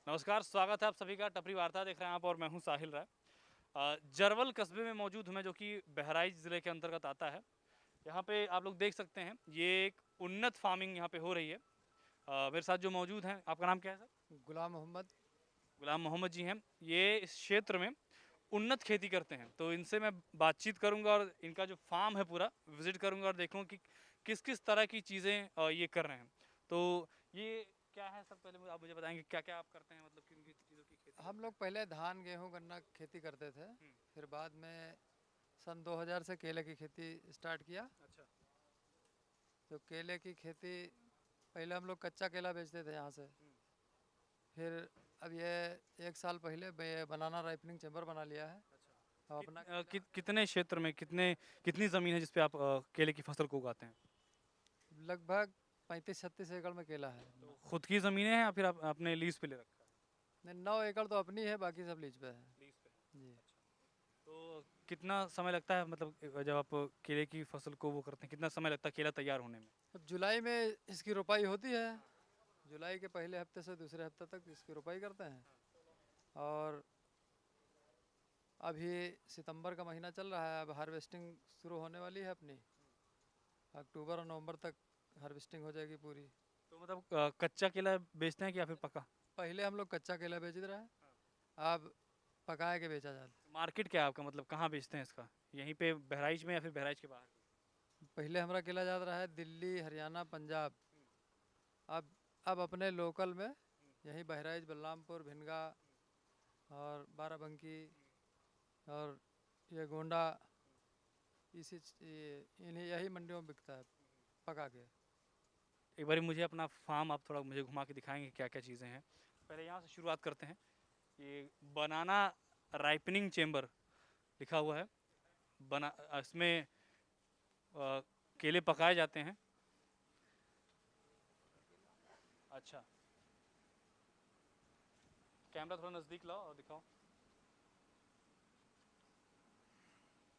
नमस्कार, स्वागत है आप सभी का टपरी वार्ता देख रहे हैं आप और मैं हूं साहिल राय। जरवल कस्बे में मौजूद हूं मैं, जो कि बहराइच ज़िले के अंतर्गत आता है। यहाँ पे आप लोग देख सकते हैं, ये एक उन्नत फार्मिंग यहाँ पे हो रही है। मेरे साथ जो मौजूद हैं, आपका नाम क्या है सर? गुलाम मोहम्मद। गुलाम मोहम्मद जी हैं। ये इस क्षेत्र में उन्नत खेती करते हैं, तो इनसे मैं बातचीत करूँगा और इनका जो फार्म है पूरा विज़िट करूँगा और देखूँगा कि किस किस तरह की चीज़ें ये कर रहे हैं। तो ये क्या है सर, पहले आप मुझे बताएंगे क्या क्या आप करते हैं, मतलब किन किन चीज़ों की खेती हम करते हैं? लोग पहले धान गेहूं गन्ना की खेती करते थे। हम्म, फिर बाद में सन 2000 से केले की खेती स्टार्ट किया। अच्छा। तो केले की खेती पहले हम लोग कच्चा केला बेचते थे यहाँ से। हम्म, फिर अब ये 1 साल पहले बनाना राइपनिंग चैम्बर बना लिया है। अच्छा। अब अपना केला कितने क्षेत्र में कितनी ज़मीन है जिस पे आप केले की फसल को उगाते हैं? लगभग 35-36 एकड़ में केला है तो अपना। खुद की ज़मीनें हैं या फिर आप आपने लीज़ पे ले रखा है? नहीं, 9 एकड़ तो अपनी है, बाकी सब लीज पे है। लीज़ पे है। जी। अच्छा। तो कितना समय लगता है, मतलब जब आप केले की फसल को वो करते हैं, कितना समय लगता है केला तैयार होने में? अब जुलाई में इसकी रोपाई होती है। हाँ, जुलाई के पहले हफ्ते से दूसरे हफ्ते तक इसकी रोपाई करते हैं। हाँ। और अभी सितंबर का महीना चल रहा है, अब हार्वेस्टिंग शुरू होने वाली है अपनी। अक्टूबर और नवंबर तक हार्वेस्टिंग हो जाएगी पूरी। तो मतलब कच्चा केला बेचते हैं कि या फिर पका? पहले हम लोग कच्चा केला बेच रहे हैं, हाँ। अब पकाए के बेचा जाता तो मार्केट क्या है आपका, मतलब कहाँ बेचते हैं इसका? यहीं पे बहराइच में या फिर बहराइच के बाहर? है। पहले हमारा केला जाता रहा है दिल्ली, हरियाणा, पंजाब। हम्म, अब अब अपने लोकल में हम्म, यहीं बहराइच, बलरामपुर, भिनगा हम्म, और बाराबंकी हम्म, और ये गोंडा, हम्म, इन्हीं यही मंडियों में बिकता है हम्म। पका के। एक बार मुझे अपना फार्म आप थोड़ा मुझे घुमा के दिखाएंगे क्या क्या चीज़ें हैं? पहले यहाँ से शुरुआत करते हैं। ये बनाना राइपनिंग चेम्बर लिखा हुआ है। बना इसमें केले पकाए जाते हैं। अच्छा, कैमरा थोड़ा नज़दीक लाओ और दिखाओ।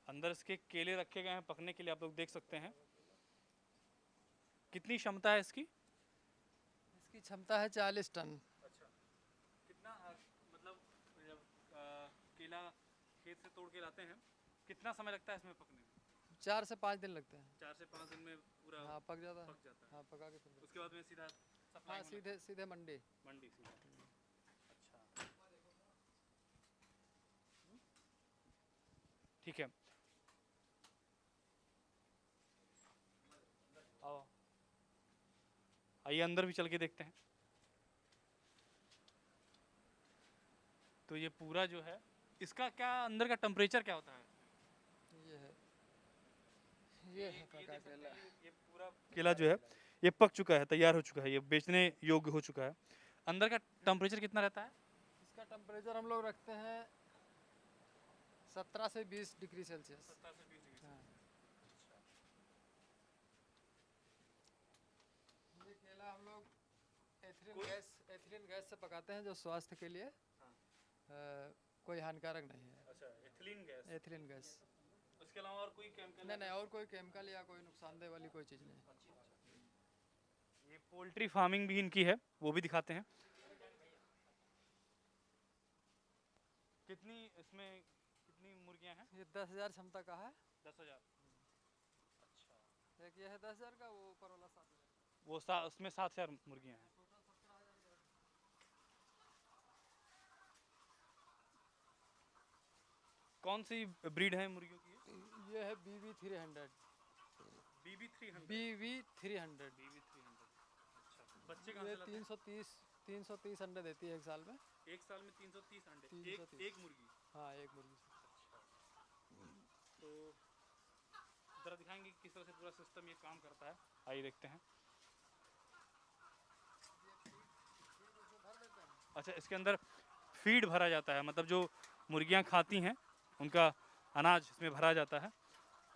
अंदर इसके केले रखे गए हैं पकने के लिए, आप लोग देख सकते हैं। कितनी क्षमता है इसकी? इसकी क्षमता है 40 टन। अच्छा। कितना मतलब जब केला खेत से तोड़ के लाते हैं, कितना समय लगता है इसमें पकने में? 4 से 5 दिन लगते हैं। 4 से 5 दिन में पूरा हाँ, पक जाता है। पक जाता है। हाँ, पका के फिर उसके बेचते बाद हैं। में सीधा हाँ, सप्लाई में लगता सीधे सीधे मंडी। है, मंडी सीधा। अच्छा, ठीक है। आओ, आइए अंदर भी चल के देखते हैं। तो ये पूरा जो है, इसका क्या अंदर का टेम्परेचर क्या होता है? ये है ये है ये पका देख सकते केला। हैं, ये पूरा केला जो है ये पक चुका है, तैयार हो चुका है, ये बेचने योग्य हो चुका है। अंदर का टेम्परेचर कितना रहता है? इसका टेम्परेचर हम लोग रखते हैं 17 से 20 डिग्री सेल्सियस। 17 से 20 डिग्री हाँ, सेल्सियस। अच्छा। ये केला हम लोग कोई एथिलीन गैस से पकाते हैं, जो स्वास्थ्य के लिए हाँ, कोई हानिकारक नहीं है। अच्छा, एथिलीन गैस। Ethylene gas. उसके अलावा और कोई केमिकल नहीं या नहीं, कुछ? और कोई केमिकल या कोई नुकसानदेह वाली कोई चीज़ नहीं। अच्छा, अच्छा। ये पोल्ट्री फार्मिंग भी इनकी है, वो भी दिखाते हैं। कितनी इसमें कितनी मुर्गियां हैं? ये 10,000 क्षमता का है। 10,000। अच्छा। एक ये है 10,000 का, वो ऊपर वाला 7,000 का। वो उसमें 7,000 मुर्गियां हैं। टोटल 17,000 का। कौन सी ब्रीड है मुर्गियों की? ये है BB 300। BB 300। BV 300। BB 300। अच्छा, बच्चे कहाँ ये से लाते हैं? 330 अंडे देती है 1 साल में। एक साल में 330 अंडे, एक 330। एक मुर्गी? हाँ, एक मुर्गी से। अच्छा। तो ज़रा दिखाएंगे कि किस तरह से पूरा सिस्टम ये काम करता है? आइए देखते हैं। इसमें भर देते हैं। अच्छा, इसके अंदर फीड भरा जाता है, मतलब जो मुर्गियां खाती हैं उनका अनाज इसमें भरा जाता है,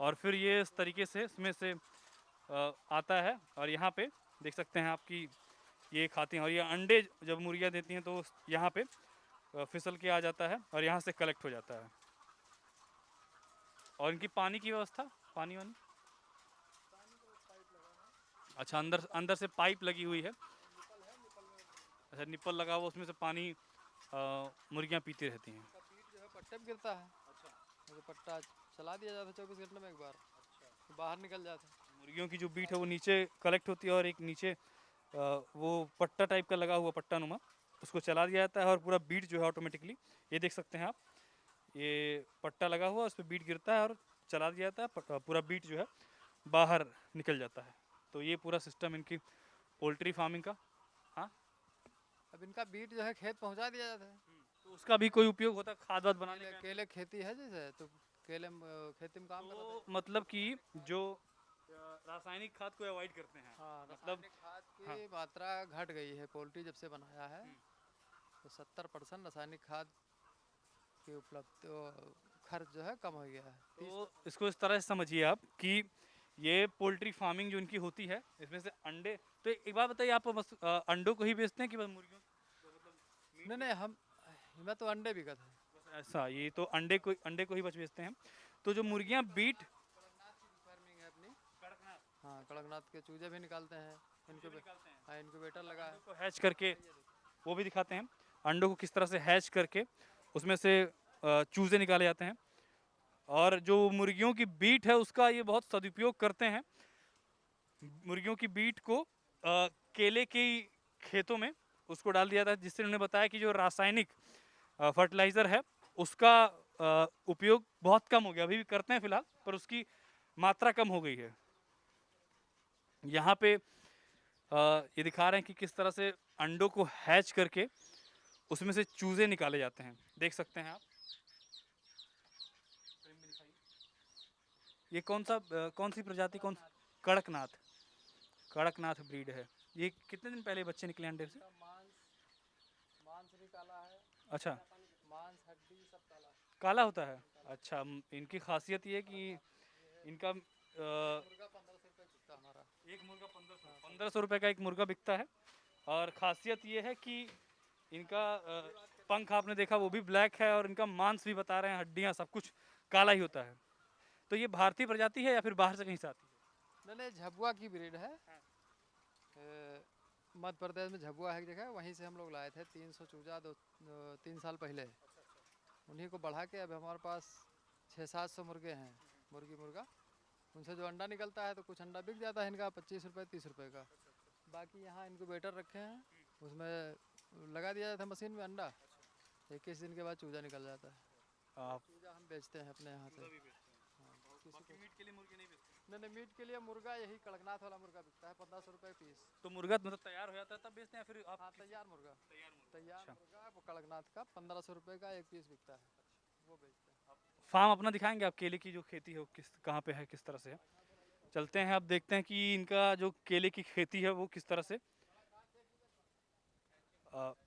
और फिर ये इस तरीके से इसमें से आता है, और यहाँ पे देख सकते हैं आपकी ये खाती हैं, और ये अंडे जब मुर्गियां देती हैं तो यहाँ पे फिसल के आ जाता है और यहाँ से कलेक्ट हो जाता है। और इनकी पानी की व्यवस्था, पानी वानी? पानी का पाइप लगा है। अच्छा, अंदर अंदर से पाइप लगी हुई है। निपल है, निपल में भर देते अच्छा, निप्पल लगा हुआ, उसमें से पानी मुर्गियाँ पीती रहती हैं। इसका बीट जो है पट्टे पे गिरता है। अच्छा। तो पट्टा चला दिया जाता है 24 घंटे में एक बार, तो बाहर निकल जाता है। मुर्गियों की जो बीट है वो नीचे कलेक्ट होती है और एक नीचे वो पट्टा टाइप का लगा हुआ पट्टा नुमा, उसको चला दिया जाता है और पूरा बीट जो है ऑटोमेटिकली, ये देख सकते हैं आप, ये पट्टा लगा हुआ उस पर बीट गिरता है और चला दिया जाता है, पूरा बीट जो है बाहर निकल जाता है। तो ये पूरा सिस्टम इनकी पोल्ट्री फार्मिंग का। हाँ, अब इनका बीट जो है खेत पहुंचा दिया जाता है। तो उसका भी कोई उपयोग होता है खाद वाद बनाने केले का? केले खेती है जैसे, तो केले खेती में काम करते हैं। तो मतलब कि जो रासायनिक खाद को अवॉइड करते हैं, हाँ, मतलब रासायनिक खाद हाँ। की मात्रा घट गई है पोल्ट्री जब से बनाया है। तो 70% रासायनिक खाद की उपलब्ध तो खर्च जो है कम हो गया है। तो इसको इस तरह से समझिए आप कि ये पोल्ट्री फार्मिंग जो इनकी होती है, इसमें से अंडे, तो एक बात बताइए, आप बस अंडों को ही बेचते हैं कि बस मुर्गियों को, मतलब नहीं नहीं, मैं तो अंडे बिकत है। बस ऐसा, ये तो अंडे को ही बस बेचते हैं। तो जो मुर्गियां बीट, कड़कनाथ की फार्मिंग है अपनी। कड़कनाथ हाँ, कड़कनाथ के चूजे भी निकालते हैं। चूजे भी निकालते हैं, हाँ, इनक्यूबेटर मतलब लगा है। अंडों को हैच करके वो भी दिखाते हैं, अंडों को किस तरह से हैच करके उसमें से चूजे निकाले जाते हैं। और जो मुर्गियों की बीट है उसका ये बहुत सदुपयोग करते हैं। मुर्गियों की बीट को केले के खेतों में उसको डाल दिया था, जिससे उन्होंने बताया कि जो रासायनिक फर्टिलाइज़र है उसका उपयोग बहुत कम हो गया, अभी भी करते हैं फिलहाल, पर उसकी मात्रा कम हो गई है। यहाँ पे ये दिखा रहे हैं कि किस तरह से अंडों को हैच करके उसमें से चूजे निकाले जाते हैं, देख सकते हैं आप। ये कौन सी प्रजाति, कड़कनाथ, कड़कनाथ ब्रीड है। ये कितने दिन पहले बच्चे निकले अंडे से? इनका मांस मांस भी काला है। अच्छा, मांस हड्डी सब काला है। काला होता है। अच्छा, इनकी खासियत ये है कि इनका मुर्गा 1500 रुपये बिकता हमारा। एक मुर्गा 1500 रुपये का एक मुर्गा बिकता है। और खासियत ये है कि इनका पंख आपने देखा वो भी ब्लैक है, और इनका मांस भी बता रहे हैं, हड्डियाँ सब कुछ काला ही होता है। तो ये भारतीय प्रजाति है या फिर बाहर से कहीं से आती है? नहीं नहीं, झबुआ की ब्रीड है। मध्य प्रदेश में झबुआ है एक जगह, वहीं से हम लोग लाए थे 300 चूजा 3 साल पहले। उन्हीं को बढ़ा के अब हमारे पास 600-700 मुर्गे हैं, मुर्गी मुर्गा। उनसे जो अंडा निकलता है तो कुछ अंडा बिक जाता है इनका 25 रुपये 30 रुपये का। बाकी यहाँ इनक्यूबेटर रखे हैं, उसमें लगा दिया जाता है मशीन में अंडा। 21 दिन के बाद चूजा निकल जाता है। आप चूजा हम बेचते हैं अपने यहाँ से। हाँ, किसी को मीट के लिए मुर्गे नहीं बेचते? नहीं नहीं, मीट के लिए मुर्गा यही कड़कनाथ वाला मुर्गा बिकता है 1500 रुपये पीस। तो मुर्गा मतलब तैयार हो जाता है तब बेचते हैं, फिर आप हाँ, तैयार मुर्गा। तैयार अच्छा। मुर्गा वो कड़कनाथ का 1500 रुपये का एक पीस बिकता है, वो बेचते हैं। फार्म अपना दिखाएंगे आप, केले की जो खेती है वो कहाँ पे है, किस तरह से है? चलते हैं, अब देखते हैं कि इनका जो केले की खेती है वो किस तरह से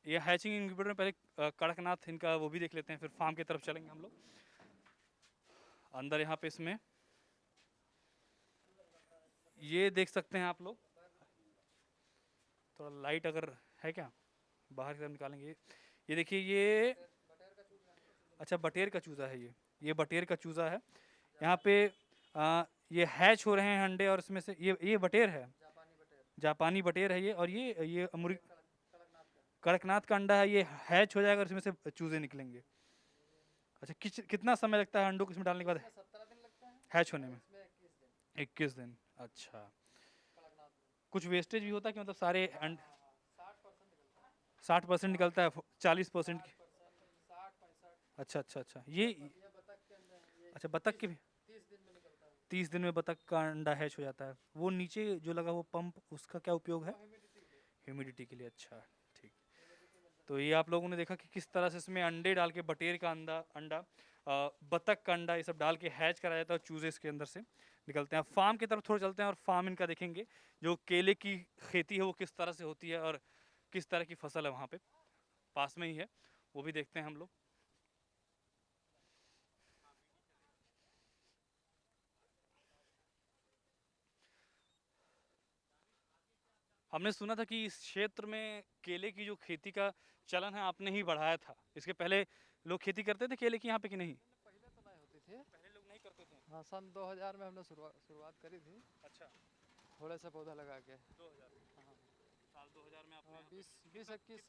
ये हैचिंग इंक्यूबेटर में पहले कड़कनाथ इनका वो भी देख लेते हैं, फिर फार्म की तरफ चलेंगे हम लोग अंदर। यहाँ पे इसमें ये देख सकते हैं आप लोग, थोड़ा लाइट अगर है क्या, बाहर की तरफ निकालेंगे। ये देखिए, ये अच्छा बटेर का चूज़ा है, ये बटेर का चूज़ा है। यहाँ पे ये हैच हो रहे हैं अंडे, और इसमें से ये बटेर है, जापानी बटेर। जापानी बटेर है ये। और ये मुर्गी कड़कनाथ का। कड़कनाथ का अंडा है, ये हैच हो जाएगा और इसमें से चूजे निकलेंगे। अच्छा, कितना समय लगता है अंडों को इसमें डालने के बाद 17 दिन लगता है, हैच होने में? इसमें 21 दिन 21 दिन। अच्छा, कड़कनाथ में। कुछ वेस्टेज भी होता है कि मतलब सारे अंड 60% निकलता है। 60% निकलता है, 40% की? 60 65। अच्छा अच्छा अच्छा, ये ये बतख के अंडे हैं ये। अच्छा, बतख के भी 30 दिन में निकलता है। 30 दिन में बतख का अंडा हैच हो जाता है। वो नीचे जो लगा वो पंप, उसका क्या उपयोग है? ह्यूमिडिटी के लिए। ह्यूमिडिटी के लिए। अच्छा, ठीक। तो ये आप लोगों ने देखा कि किस तरह से इसमें अंडे डाल के, बटेर का अंडा अंडा बतख का अंडा, ये सब डाल के हैच कराया जाता है और चूजे इसके अंदर से निकलते हैं। फार्म की तरफ थोड़ा चलते हैं और फार्म इनका देखेंगे, जो केले की खेती है वो किस तरह से होती है और किस तरह की फसल है वहाँ पे पास में ही है, वो भी देखते हैं हम लोग। हमने सुना था कि इस क्षेत्र में केले की जो खेती का चलन है आपने ही बढ़ाया था, इसके पहले लोग खेती करते थे केले की यहाँ पे कि नहीं? पहले तो नहीं होती थी। पहले लोग नहीं करते थे। हाँ, सन 2000 में हमने शुरुआत करी थी, अच्छा, थोड़े से पौधा लगा के। 2000, हाँ। साल 2000 में हाँ 20 21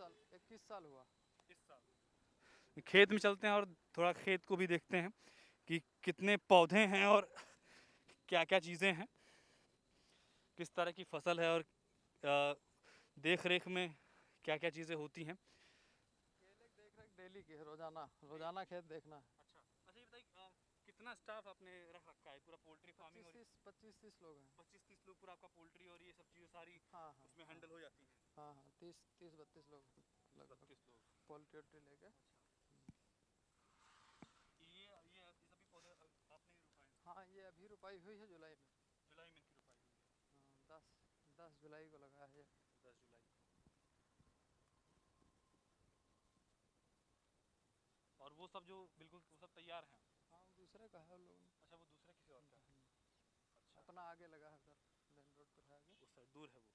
साल हुआ। इस साल खेत में चलते हैं और थोड़ा खेत को भी देखते हैं कि कितने पौधे हैं और क्या क्या चीज़ें हैं, किस तरह की फसल है और देख रेख में क्या क्या चीज़ें होती हैं। केले की देख रेख डेली की है, रोजाना रोजाना खेत देखना है। अच्छा ये बताइए कितना स्टाफ आपने रख रखा है, पूरा पोल्ट्री फार्मिंग और 25-30 लोग हैं। 25-30 लोग पूरा आपका पोल्ट्री और ये सब चीज़ें सारी हाँ हाँ उसमें हाँ हैंडल हो जाती हैं? हाँ हाँ 30-32 लोग लगभग 32 लोग। पोल्ट्री वोल्ट्री लेके। ये सभी पौधे आपने ही रोपाए हैं? हाँ ये अभी रोपाई हुई है जुलाई में। जुलाई में इनकी रोपाई हुई है। हाँ 10 जुलाई को लगा है ये। 10 जुलाई को। और वो सब जो बिल्कुल वो सब तैयार हैं? हाँ वो दूसरे का है उन लोगों ने। अच्छा वो दूसरे किसी और का है। अच्छा अपना आगे लगा है उधर मेन रोड पर है आगे। उस साइड दूर है वो।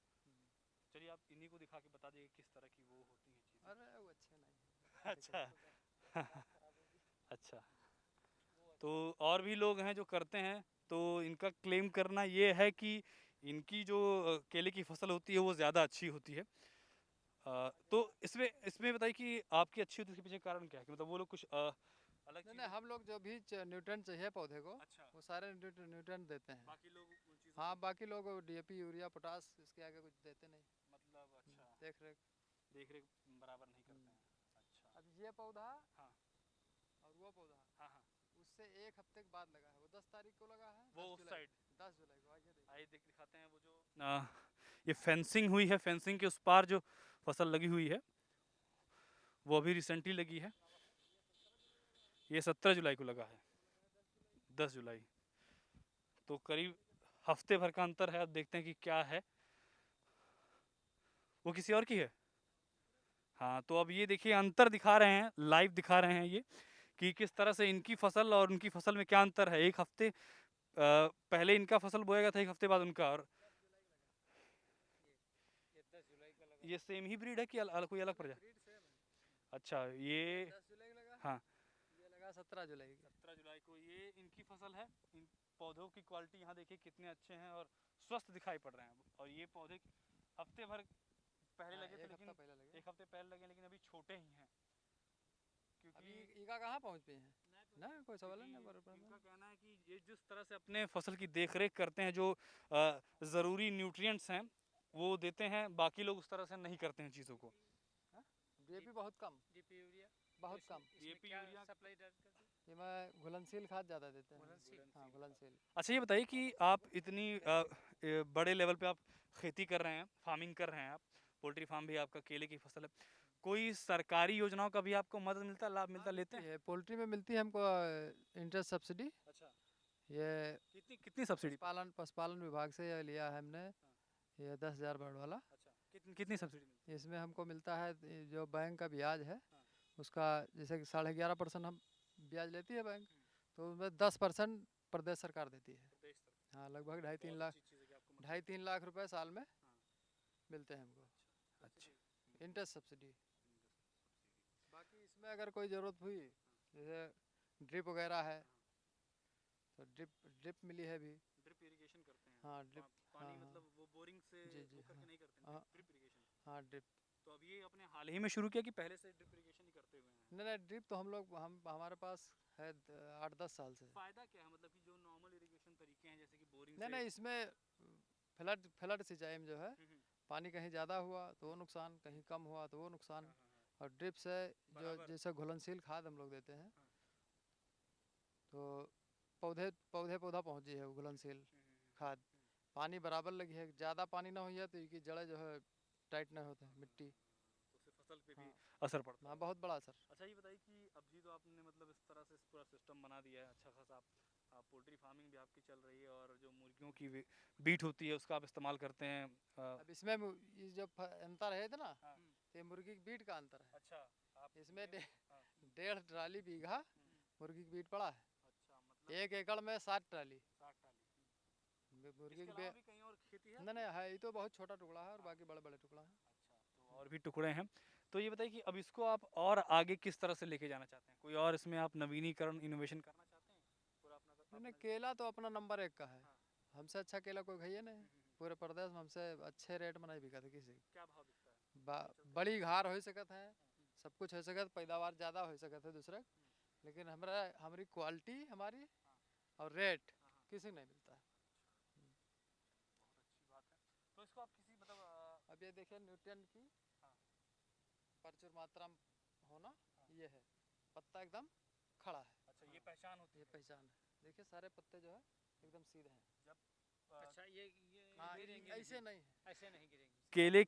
चलिए आप इन्हीं को दिखा के बता दीजिए किस तरह की वो होती हैं चीज़ें। अरे वो अच्छे नहीं है। अच्छा अच्छा तो और भी लोग हैं जो करते हैं, तो इनका क्लेम करना ये है कि इनकी जो केले की फसल होती है वो ज़्यादा अच्छी होती है। तो इसमें इसमें बताइए कि आपकी अच्छी होती है, इसके पीछे कारण क्या है कि मतलब वो लोग कुछ अलग नहीं नहीं चीज़ें। हम लोग जो भी न्यूट्रेंट चाहिए पौधे को अच्छा वो सारे न्यूट्रेंट देते हैं। बाकी लोग उन चीज़ों हाँ को बाकी लोग डीएपी यूरिया पोटास इसके आगे कुछ देते नहीं। मतलब अच्छा देख रेख। देख रेख बराबर नहीं करते हैं। अच्छा अब ये पौधा हाँ और वो पौधा हाँ हाँ उससे एक हफ्ते के बाद लगा है। वो 10 तारीख को लगा है। वो 10 उस जुलाई साइड 10 जुलाई को आइए देखिए। आइए दिखाते हैं वो जो ये फेंसिंग हुई है, फेंसिंग के उस पार जो फसल लगी हुई है वो अभी रिसेंटली लगी है। ये 17 जुलाई को लगा है, 10 जुलाई, तो करीब हफ्ते भर का अंतर है। अब देखते हैं कि क्या है। वो किसी और की है। हाँ तो अब ये देखिए अंतर दिखा रहे हैं, लाइव दिखा रहे हैं ये कि किस तरह से इनकी फसल और उनकी फसल में क्या अंतर है। एक हफ्ते पहले इनका फसल बोया गया था, एक हफ्ते बाद उनका। और ये 10 जुलाई का लगा। ये सेम ही ब्रीड है कि कोई अलग प्रजाति? ब्रीड सेम है। अच्छा ये 10 जुलाई का लगा। हाँ ये लगा 17 जुलाई की। 17 जुलाई को ये इनकी फसल है। इन पौधों की क्वालिटी यहाँ देखिए कितने अच्छे हैं और स्वस्थ दिखाई पड़ रहे हैं। और ये पौधे हफ्ते भर पहले हाँ लगे थे, एक हफ्ता लेकिन पहले लगे। एक हफ्ते पहले लगे लेकिन अभी छोटे ही हैं अभी क्योंकि ईगा कहाँ पहुँच पे हैं ना कोई सवाल क्योंकि नहीं बराबर इनका कहना है कि ये जिस तरह से अपने फसल की देखरेख करते हैं, जो ज़रूरी न्यूट्रिएंट्स हैं वो देते हैं, बाकी लोग उस तरह से नहीं करते हैं चीज़ों को। डीएपी बहुत कम। डीपी यूरिया बहुत कम। डीएपी क्या यूरिया सप्लाई करते हैं? ये मैं घुलनशील खाद ज़्यादा देते हैं। घुलनशील। हाँ घुलनशील। अच्छा ये बताइए कि आप इतनी बड़े लेवल पे आप खेती कर रहे हैं, फार्मिंग कर रहे हैं, आप पोल्ट्री फार्म भी आपका, केले की फसल है, कोई सरकारी योजनाओं का भी आपको मदद मिलता, लाभ मिलता, लेते हैं? है पोल्ट्री में मिलती है हमको इंटरेस्ट सब्सिडी। अच्छा ये कितनी कितनी सब्सिडी? पशुपालन विभाग से ये लिया है हमने। ये 10,000 बर्ड वाला। अच्छा कितनी सब्सिडी मिलती इसमें हमको मिलता है जो बैंक का ब्याज है हाँ। उसका जैसे कि 11.5% हम ब्याज लेती है बैंक, तो उसमें 10% प्रदेश सरकार देती है। है प्रदेश सरकार? हाँ लगभग बहुत 2.5-3 लाख अच्छी चीज़ है कि आपको 2.5-3 लाख रुपए साल में हाँ। मिलते हैं हमको अच्छा इंटरेस्ट सब्सिडी। बाकी इसमें अगर कोई ज़रूरत हुई जैसे ड्रिप वगैरह है तो ड्रिप मिली है अभी। ड्रिप इरिगेशन करते हैं? हाँ ड्रिप। पानी हाँ हाँ मतलब वो बोरिंग से जी जी वो करके हाँ नहीं करते हाँ हैं, ड्रिप इरिगेशन? हाँ ड्रिप। तो अब ये अपने हाल ही में शुरू किया कि पहले से ड्रिप इरिगेशन ही करते हुए हैं? नहीं नहीं ड्रिप तो हम लोग हम हमारे पास है 8-10 साल से। फायदा क्या है, मतलब कि जो नॉर्मल इरिगेशन तरीके हैं जैसे कि बोरिंग नहीं से? नहीं इसमें फ्लड सिंचाई में जो है पानी कहीं ज़्यादा हुआ तो वो नुकसान, कहीं कम हुआ तो वो नुकसान। और ड्रिप से जो बराबर। जैसे घुलनशील खाद हम लोग देते हैं हाँ। तो पौधे पौधे पौधा पहुँची है वो घुलनशील खाद। पानी बराबर लगी है, ज़्यादा पानी ना हुई है तो इसकी जड़ें जो है टाइट नहीं होते हैं मिट्टी। तो उससे फसल पे भी हाँ असर पड़ता हाँ है। बहुत बड़ा असर। अच्छा ये बताइए कि अभी तो आपने मतलब इस तरह से पूरा सिस्टम बना दिया है अच्छा खासा, आप पोल्ट्री फार्मिंग भी आपकी चल रही है और जो मुर्गियों की बीट होती है उसका आप इस्तेमाल करते हैं। अब इसमें ये जो अंतर है ना हाँ। तो ये मुर्गी की बीट का अंतर है। अच्छा आप इसमें हाँ। 1.5 ट्राली बीघा मुर्गी की बीट पड़ा है। अच्छा मतलब 1 एकड़ में 60 ट्राली 60 टाली। मुर्गी इसके की अलावा भी कहीं और खेती है? नहीं नहीं है ये तो बहुत छोटा टुकड़ा है और बाकी बड़े बड़े टुकड़ा हैं। अच्छा तो और भी टुकड़े हैं। तो ये बताइए कि अब इसको आप और आगे किस तरह से लेके जाना चाहते हैं, कोई और इसमें आप नवीनीकरण इनोवेशन करना चाहते हैं? पूरा अपना नहीं केला तो अपना नंबर 1 का है। हाँ। हमसे अच्छा केला कोई है नहीं। पूरे प्रदेश में हमसे अच्छे रेट में नहीं बिका था किसी। क्या भाव बिकता है? बड़ी घार हो सकत है, सब कुछ हो सकत, पैदावार ज़्यादा हो सकत है दूसरे, लेकिन हमरा हमारी क्वालिटी हमारी और रेट किसी को नहीं मिलता है। तो इसको आप किसी मतलब अब ये देखिए न्यूट्रिएंट की प्रचुर मात्रा में होना, ये है पत्ता एकदम खड़ा है, अच्छा ये पहचान होती ये है। पहचान है। देखिए सारे पत्ते जो है एकदम सीधे हैं। अच्छा ये हाँ, गिरेंगे ऐसे नहीं है। ऐसे नहीं गिरेंगे।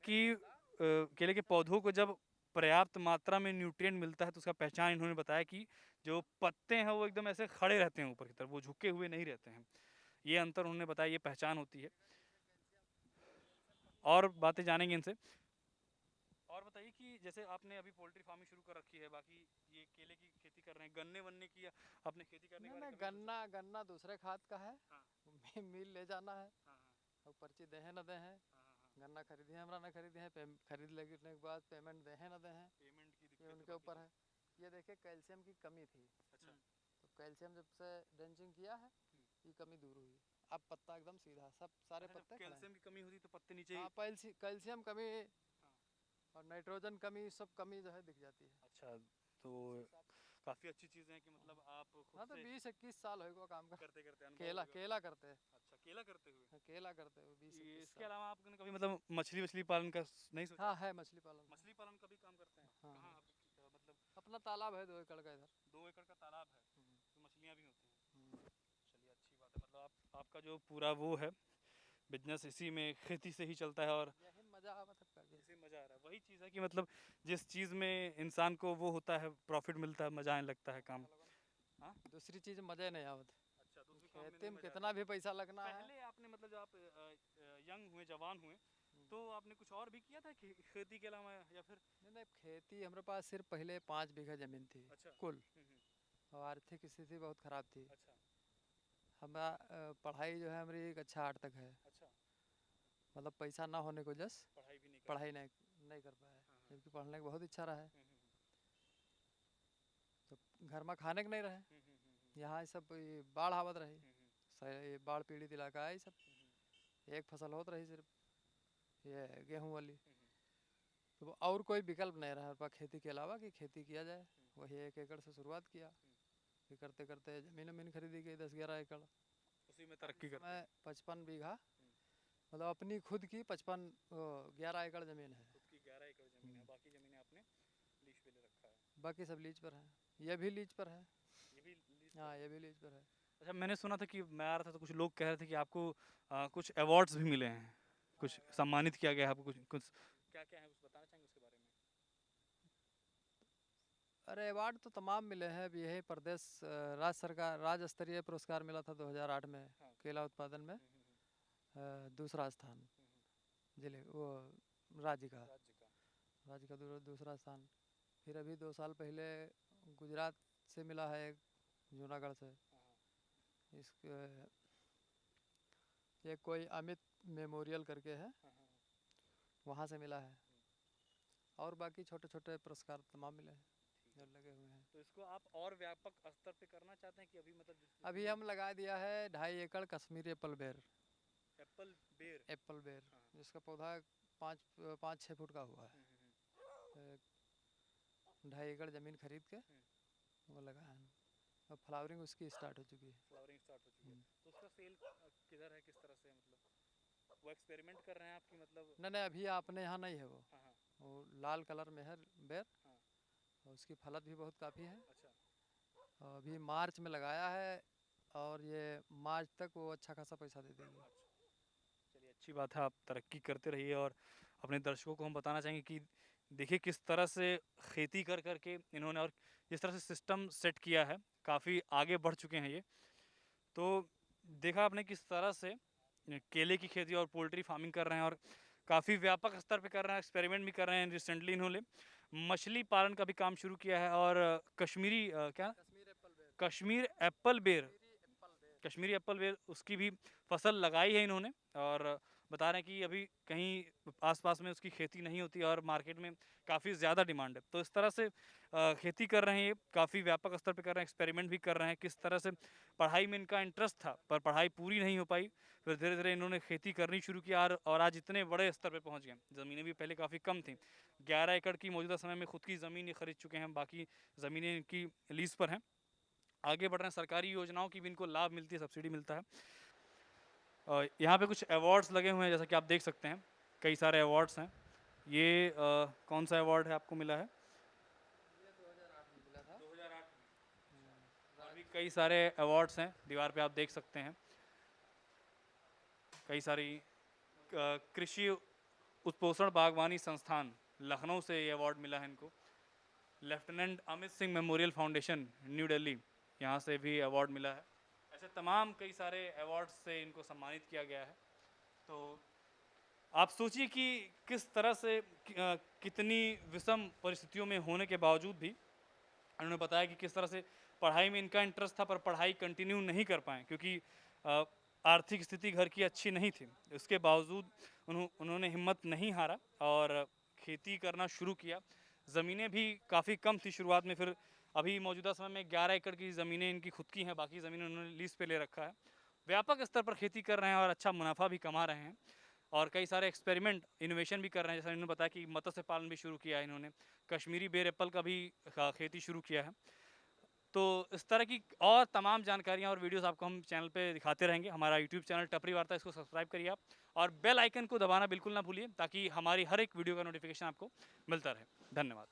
केले के पौधों को जब पर्याप्त मात्रा में न्यूट्रिएंट मिलता है तो उसका पहचान इन्होंने बताया कि जो पत्ते हैं वो एकदम ऐसे खड़े रहते हैं ऊपर की तरफ, वो झुके हुए नहीं रहते हैं। ये अंतर उन्होंने बताया, ये पहचान होती है। और बातें जानेंगे इनसे। और बताइए कि जैसे आपने अभी पोल्ट्री फार्मिंग शुरू कर रखी है, बाकी ये केले की खेती कर रहे हैं, गन्ने वन्ने की आपने खेती करने के नहीं बारे नहीं, में कभी सोचा? गन्ना गन्ना दूसरे खाद का है, हाँ। मिल ले जाना है, हाँ हाँ और पर्ची दे न दे हैं, हाँ हाँ। गन्ना खरीदे हैं हमरा ना खरीदे हैं, खरीद लेने के बाद पेमेंट दे हैं न दे हैं, पेमेंट की ये दिक्कत उनके ऊपर है। ये देखिए कैल्शियम की कमी थी, अच्छा। तो कैल्शियम जब से ड्रेंचिंग किया है ये कमी दूर हुई, अब पत्ता एकदम सीधा है, सब सारे अच्छा, जब पत्ते खड़े हैं। कैल्शियम की कमी होती तो पत्ते नीचे हाँ, कैल्शियम कमी और नाइट्रोजन कमी, सब कमी जो है दिख जाती है। अच्छा, तो काफ़ी अच्छी चीज़ है कि मतलब आप खुद हाँ, तो से 20-21 साल होगा काम का, करते करते अनुभव केला होगा। केला करते हैं। अच्छा, केला करते हुए। हाँ, केला करते हुए 20-21 इसके साल। अलावा आपने कभी मतलब मछली वछली पालन का नहीं सोचा? हाँ, है मछली पालन। मछली पालन का भी काम करते हैं? हाँ, कहाँ हाँ। आप मतलब अपना तालाब है 2 एकड़ का इधर। 2 एकड़ का तालाब है, तो मछलियाँ भी होती हैं। हम्म। चलिए अच्छी बात है, मतलब आप आपका जो पूरा वो है बिजनेस इसी में खेती से ही चलता है और यही मजा मतलब करके। इसी में मज़ा आ रहा है। वही चीज़ है कि मतलब जिस चीज़ में इंसान को वो होता है, प्रॉफिट मिलता है, मज़ा आने लगता है काम। हाँ? दूसरी चीज मजे नहीं आवत। अच्छा, दूसरे काम में खेती नहीं में मज़ा कितना आता। भी पैसा लगना है। पहले आपने मतलब जब आप यंग हुए, जवान हुए, तो आपने कुछ और भी किया था खेती के अलावा या फिर? नहीं नहीं, खेती हमारे पास सिर्फ पहले 5 बीघा जमीन थी अच्छा। कुल, हम्म। और आर्थिक स्थिति बहुत खराब थी। अच्छा। हमारा पढ़ाई जो है हमारी एक अच्छा 8 तक है, अच्छा, मतलब पैसा ना होने को जस पढ़ाई भी नहीं कर पढ़ाई नहीं कर पाया, हाँ, हाँ। जबकि पढ़ने का बहुत इच्छा रहा है, हम्म, हम्म, तो घर में खाने के नहीं रहे। हम्म, हम्म, हम्म, यहाँ ये सब ये बाढ़ आवत रही, हम्म, ये बाढ़ पीड़ित इलाका है, ये सब हम्म, एक फसल होत रही सिर्फ, ये गेहूं वाली। हम्म, तो वो और कोई विकल्प नहीं रहा हमारे पास खेती के अलावा कि खेती किया जाए। वही 1 एकड़ से शुरुआत किया, फिर करते करते ज़मीन वमीन खरीदी गई 10-11 एकड़। उसी में तरक्की करते मैं हैं। 55 बीघा, मतलब अपनी खुद की 11 एकड़ ज़मीन है, खुद की 11 एकड़ ज़मीन है, बाकी ज़मीनें आपने लीज पे ले रखा है। बाकी सब लीज पर है, ये भी लीज पर है। ये भी लीज पे हाँ, है। ये भी लीज पर है। अच्छा, मैंने सुना था कि मैं आ रहा था तो कुछ लोग कह रहे थे कि आपको कुछ अवार्ड्स भी मिले हैं, कुछ सम्मानित किया गया है आपको, कुछ कुछ क्या क्या है कुछ बताना चाहेंगे उसके बारे में? अरे अवार्ड तो तमाम मिले हैं, अभी यही प्रदेश राज्य सरकार राज्य स्तरीय पुरस्कार मिला था 2008 में, हाँ। केला उत्पादन में दूसरा स्थान, जिले वो राज्य का राज्य का। राज्य का दूसरा स्थान। फिर अभी 2 साल पहले गुजरात से मिला है, एक जूनागढ़ से। इस ये कोई अमित मेमोरियल करके है, वहाँ से मिला है, और बाकी छोटे छोटे पुरस्कार तमाम मिले हैं जो लगे हुए हैं। तो इसको आप और व्यापक स्तर पे करना चाहते हैं कि अभी मतलब अभी हम लगा दिया है 2.5 एकड़ कश्मीरी एप्पल बेर, एप्पल बेर? एप्पल बेर जिसका पौधा 5-6 फुट का हुआ है, 2.5 एकड़ ज़मीन खरीद के वो लगाया है, और फ्लावरिंग उसकी स्टार्ट हो चुकी है। फ्लावरिंग स्टार्ट हो चुकी है, तो उसका सेल किधर है, किस तरह से मतलब वो एक्सपेरिमेंट कर रहे हैं आपकी मतलब? नहीं नहीं, अभी अपने यहाँ नहीं है वो, हाँ हाँ वो लाल कलर में है बेर, हाँ। और उसकी फलत भी बहुत काफ़ी है। अच्छा। और अभी मार्च में लगाया है, और ये मार्च तक वो अच्छा खासा पैसा दे देगी। चलिए अच्छी बात है, आप तरक्की करते रहिए। और अपने दर्शकों को हम बताना चाहेंगे कि देखिए किस तरह से खेती कर करके इन्होंने और जिस तरह से सिस्टम सेट किया है, काफ़ी आगे बढ़ चुके हैं ये। तो देखा आपने किस तरह से केले की खेती और पोल्ट्री फार्मिंग कर रहे हैं और काफ़ी व्यापक स्तर पे कर रहे हैं, एक्सपेरिमेंट भी कर रहे हैं। रिसेंटली इन्होंने मछली पालन का भी काम शुरू किया है और कश्मीरी क्या कश्मीर एप्पल बेर, कश्मीर एप्पल बेर, कश्मीरी एप्पल बेर। कश्मीरी एप्पल बेर उसकी भी फसल लगाई है इन्होंने और बता रहे हैं कि अभी कहीं आसपास में उसकी खेती नहीं होती और मार्केट में काफ़ी ज़्यादा डिमांड है। तो इस तरह से खेती कर रहे हैं, ये काफ़ी व्यापक स्तर पे कर रहे हैं, एक्सपेरिमेंट भी कर रहे हैं। किस तरह से पढ़ाई में इनका इंटरेस्ट था पर पढ़ाई पूरी नहीं हो पाई, फिर धीरे धीरे इन्होंने खेती करनी शुरू किया और आज इतने बड़े स्तर पे पहुंच गए। ज़मीनें भी पहले काफ़ी कम थी, 11 एकड़ की मौजूदा समय में खुद की ज़मीन ये खरीद चुके हैं, बाकी ज़मीनें इनकी लीज़ पर हैं। आगे बढ़ रहे हैं, सरकारी योजनाओं की भी इनको लाभ मिलती है, सब्सिडी मिलता है। यहाँ पे कुछ अवार्ड्स लगे हुए हैं, जैसा कि आप देख सकते हैं, कई सारे अवार्ड्स हैं। ये कौन सा अवार्ड है आपको मिला है? ये 2008 में मिला था। 2008 में। और भी कई सारे अवार्ड्स हैं, दीवार पे आप देख सकते हैं। कई सारी कृषि उत्पोषण बागवानी संस्थान लखनऊ से ये अवार्ड मिला है इनको। Lieutenant Amit Singh memorial foundation new Delhi, यहाँ से भी अवार्ड मिला है। ऐसे तमाम कई सारे अवार्ड्स से इनको सम्मानित किया गया है। तो आप सोचिए कि किस तरह से कितनी विषम परिस्थितियों में होने के बावजूद भी उन्होंने बताया कि किस तरह से पढ़ाई में इनका इंटरेस्ट था पर पढ़ाई कंटिन्यू नहीं कर पाए क्योंकि आर्थिक स्थिति घर की अच्छी नहीं थी। उसके बावजूद उन्होंने हिम्मत नहीं हारा और खेती करना शुरू किया। ज़मीनें भी काफ़ी कम थी शुरुआत में, फिर अभी मौजूदा समय में 11 एकड़ की ज़मीनें इनकी खुद की हैं, बाकी ज़मीनें उन्होंने लीज़ पे ले रखा है। व्यापक स्तर पर खेती कर रहे हैं और अच्छा मुनाफा भी कमा रहे हैं और कई सारे एक्सपेरिमेंट इनोवेशन भी कर रहे हैं। जैसा इन्होंने बताया कि मत्स्य पालन भी शुरू किया है इन्होंने, कश्मीरी बेर एप्पल का भी खेती शुरू किया है। तो इस तरह की और तमाम जानकारियाँ और वीडियोस आपको हम चैनल पे दिखाते रहेंगे। हमारा यूट्यूब चैनल टपरी वार्ता, इसको सब्सक्राइब करिए आप और बेल आइकन को दबाना बिल्कुल ना भूलिए ताकि हमारी हर एक वीडियो का नोटिफिकेशन आपको मिलता रहे। धन्यवाद।